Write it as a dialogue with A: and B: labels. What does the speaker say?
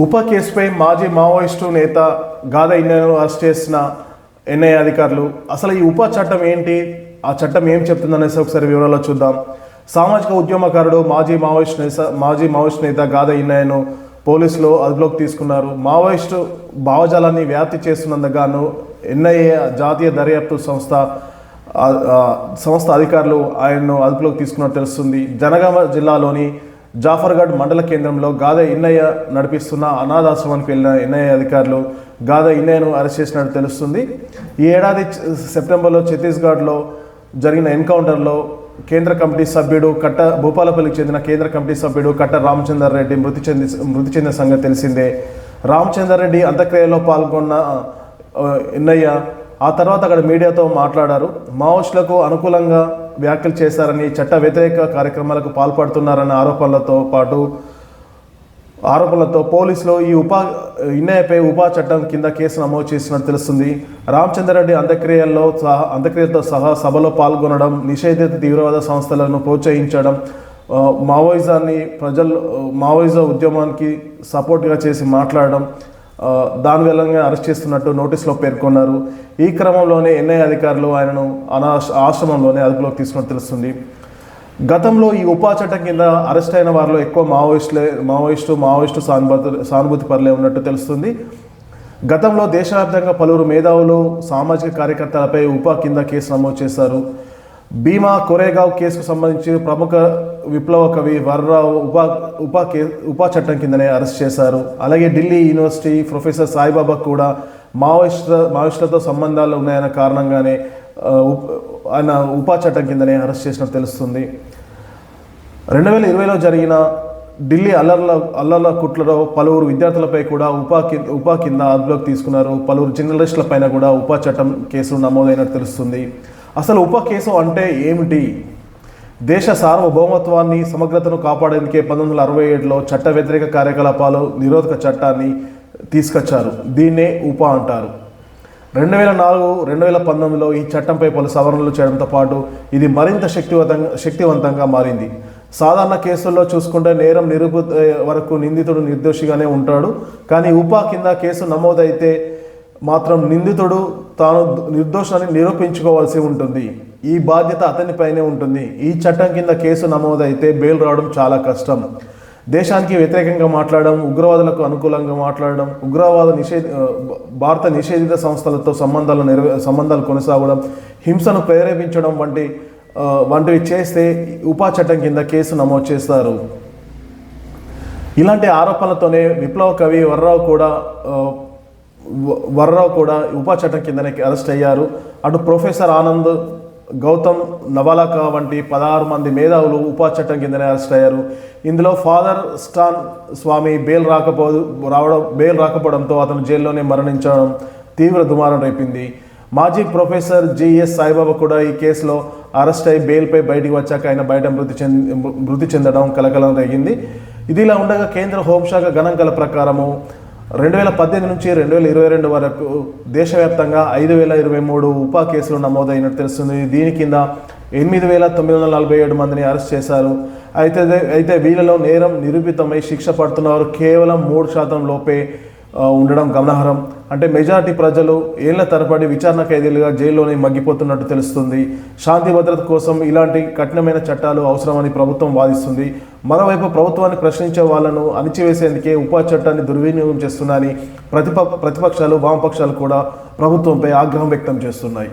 A: ఉపా కేసుపై మాజీ మావోయిస్టు నేత గాదా ఇన్నయ్యను అరెస్ట్ చేసిన ఎన్ఐఏ అధికారులు. అసలు ఈ ఉపా చట్టం ఏంటి, ఆ చట్టం ఏం చెప్తుందనేసి ఒకసారి వివరాల్లో చూద్దాం. సామాజిక ఉద్యమకారుడు మాజీ మావోయిస్టు నేత గాదా ఇన్నయ్యను పోలీసులు అదుపులోకి తీసుకున్నారు. మావోయిస్టు భావజాలాన్ని వ్యాప్తి చేస్తున్నందుకు గాను ఎన్ఐఏ జాతీయ దర్యాప్తు సంస్థ అధికారులు ఆయన్ను అదుపులోకి తీసుకున్నట్టు తెలుస్తుంది. జనగామ జిల్లాలోని జాఫర్గఢ్ మండల కేంద్రంలో గాదా ఇన్నయ్య నడిపిస్తున్న అనాథాశ్రమానికి వెళ్ళిన ఎన్ఐఏ అధికారులు గాదా ఇన్నయ్యను అరెస్ట్ చేసినట్టు తెలుస్తుంది. ఈ ఏడాది సెప్టెంబర్లో ఛత్తీస్గఢ్లో జరిగిన ఎన్కౌంటర్లో కేంద్ర కమిటీ సభ్యుడు భూపాలపల్లికి చెందిన కేంద్ర కమిటీ సభ్యుడు కట్ట రామచందర్ రెడ్డి మృతి చెందిన సంగతి తెలిసిందే. రామచందర్ రెడ్డి అంత్యక్రియలో పాల్గొన్న ఎన్నయ్య ఆ తర్వాత అక్కడ మీడియాతో మాట్లాడారు. మావోయిస్టులకు అనుకూలంగా వ్యాఖ్యలు చేశారని, చట్ట వ్యతిరేక కార్యక్రమాలకు పాల్పడుతున్నారన్న ఆరోపణలతో పోలీసులు ఈ ఇన్నయ్యపై ఉపా చట్టం కింద కేసు నమోదు చేసినట్టు తెలుస్తుంది. రామచంద్రరెడ్డి అంత్యక్రియలతో సహా సభలో పాల్గొనడం, నిషేధిత తీవ్రవాద సంస్థలను ప్రోత్సహించడం, మావోయిజం ఉద్యమానికి సపోర్ట్గా చేసి మాట్లాడడం, దాని వల్లనే అరెస్ట్ చేస్తున్నట్టు నోటీసులో పేర్కొన్నారు. ఈ క్రమంలోనే ఎన్ఐఏ అధికారులు ఆయనను ఆశ్రమంలోనే అదుపులోకి తీసుకున్నట్టు తెలుస్తుంది. గతంలో ఈ ఉపా చట్టం కింద అరెస్ట్ అయిన వారిలో ఎక్కువ మావోయిస్టు సానుభూతి పరులే ఉన్నట్టు తెలుస్తుంది. గతంలో దేశవ్యాప్తంగా పలువురు మేధావులు, సామాజిక కార్యకర్తలపై ఉపా కింద కేసు నమోదు చేశారు. భీమా కొరేగావ్ కేసుకు సంబంధించి ప్రముఖ విప్లవ కవి వర్రావు ఉపా చట్టం కిందనే అరెస్ట్ చేశారు. అలాగే ఢిల్లీ యూనివర్సిటీ ప్రొఫెసర్ సాయిబాబా కూడా మావోయిస్టులతో సంబంధాలు ఉన్నాయన్న కారణంగానే ఆయన ఉపా చట్టం కిందనే అరెస్ట్ చేసినట్టు తెలుస్తుంది. 2020లో జరిగిన ఢిల్లీ అల్లర్ల కుట్లలో పలువురు విద్యార్థులపై కూడా ఉపా కింద అదుపులోకి తీసుకున్నారు. పలువురు జర్నలిస్టుల పైన కూడా ఉపా చట్టం కేసులు నమోదైనట్టు తెలుస్తుంది. అసలు ఉపా కేసు అంటే ఏమిటి? దేశ సార్వభౌమత్వాన్ని, సమగ్రతను కాపాడేందుకే 1967లో చట్ట వ్యతిరేక కార్యకలాపాలు నిరోధక చట్టాన్ని తీసుకొచ్చారు. దీన్నే ఉపా అంటారు. 2004-2019లో ఈ చట్టంపై పలు సవరణలు చేయడంతో పాటు ఇది మరింత శక్తివంతంగా మారింది. సాధారణ కేసుల్లో చూసుకుంటే నేరం నిరూపిత వరకు నిందితుడు నిర్దోషిగానే ఉంటాడు. కానీ ఉపా కింద కేసు నమోదైతే మాత్రం నిందితుడు తాను నిర్దోషాన్ని నిరూపించుకోవాల్సి ఉంటుంది. ఈ బాధ్యత అతనిపైనే ఉంటుంది. ఈ చట్టం కింద కేసు నమోదైతే బెయిల్ రావడం చాలా కష్టం. దేశానికి వ్యతిరేకంగా మాట్లాడడం, ఉగ్రవాదులకు అనుకూలంగా మాట్లాడడం, భారత నిషేధిత సంస్థలతో సంబంధాలు కొనసాగడం, హింసను ప్రేరేపించడం వంటివి చేస్తే ఉపా చట్టం కింద కేసు నమోదు చేస్తారు. ఇలాంటి ఆరోపణలతోనే విప్లవ కవి వర్రావు కూడా ఉపా చట్టం కిందనే అరెస్ట్ అయ్యారు. అటు ప్రొఫెసర్ ఆనంద్, గౌతమ్ నవాలాకా వంటి 16 మంది మేధావులు ఉపా చట్టం కిందనే అరెస్ట్ అయ్యారు. ఇందులో ఫాదర్ స్టాన్ స్వామి బెయిల్ రాకపోవడంతో అతను జైల్లోనే మరణించడం తీవ్ర దుమారం రేపింది. మాజీ ప్రొఫెసర్ జిఎస్ సాయిబాబా కూడా ఈ కేసులో అరెస్ట్ అయి బెయిల్పై బయటికి వచ్చాక ఆయన బయట మృతి చెందడం కలకలం రేగింది. ఇదిలా ఉండగా కేంద్ర హోంశాఖ గణాంకాల ప్రకారము 2018 నుంచి 2022 వరకు దేశవ్యాప్తంగా 5023 ఉపా కేసులు నమోదైనట్టు తెలుస్తుంది. దీని కింద 8947 మందిని అరెస్ట్ చేశారు. అయితే వీళ్ళలో నేరం నిరూపితమై శిక్ష పడుతున్నవారు కేవలం 3% లోపే ఉండడం గమనార్హం. అంటే మెజారిటీ ప్రజలు ఏళ్ల తరబడి విచారణ ఖైదీలుగా జైల్లోనే మగ్గిపోతున్నట్టు తెలుస్తుంది. శాంతి భద్రత కోసం ఇలాంటి కఠినమైన చట్టాలు అవసరమని ప్రభుత్వం వాదిస్తుంది. మరోవైపు ప్రభుత్వాన్ని ప్రశ్నించే వాళ్లను అణిచివేసేందుకే ఉపా చట్టాన్ని దుర్వినియోగం చేస్తున్నాయని ప్రతిపక్షాలు, వామపక్షాలు కూడా ప్రభుత్వంపై ఆగ్రహం వ్యక్తం చేస్తున్నాయి.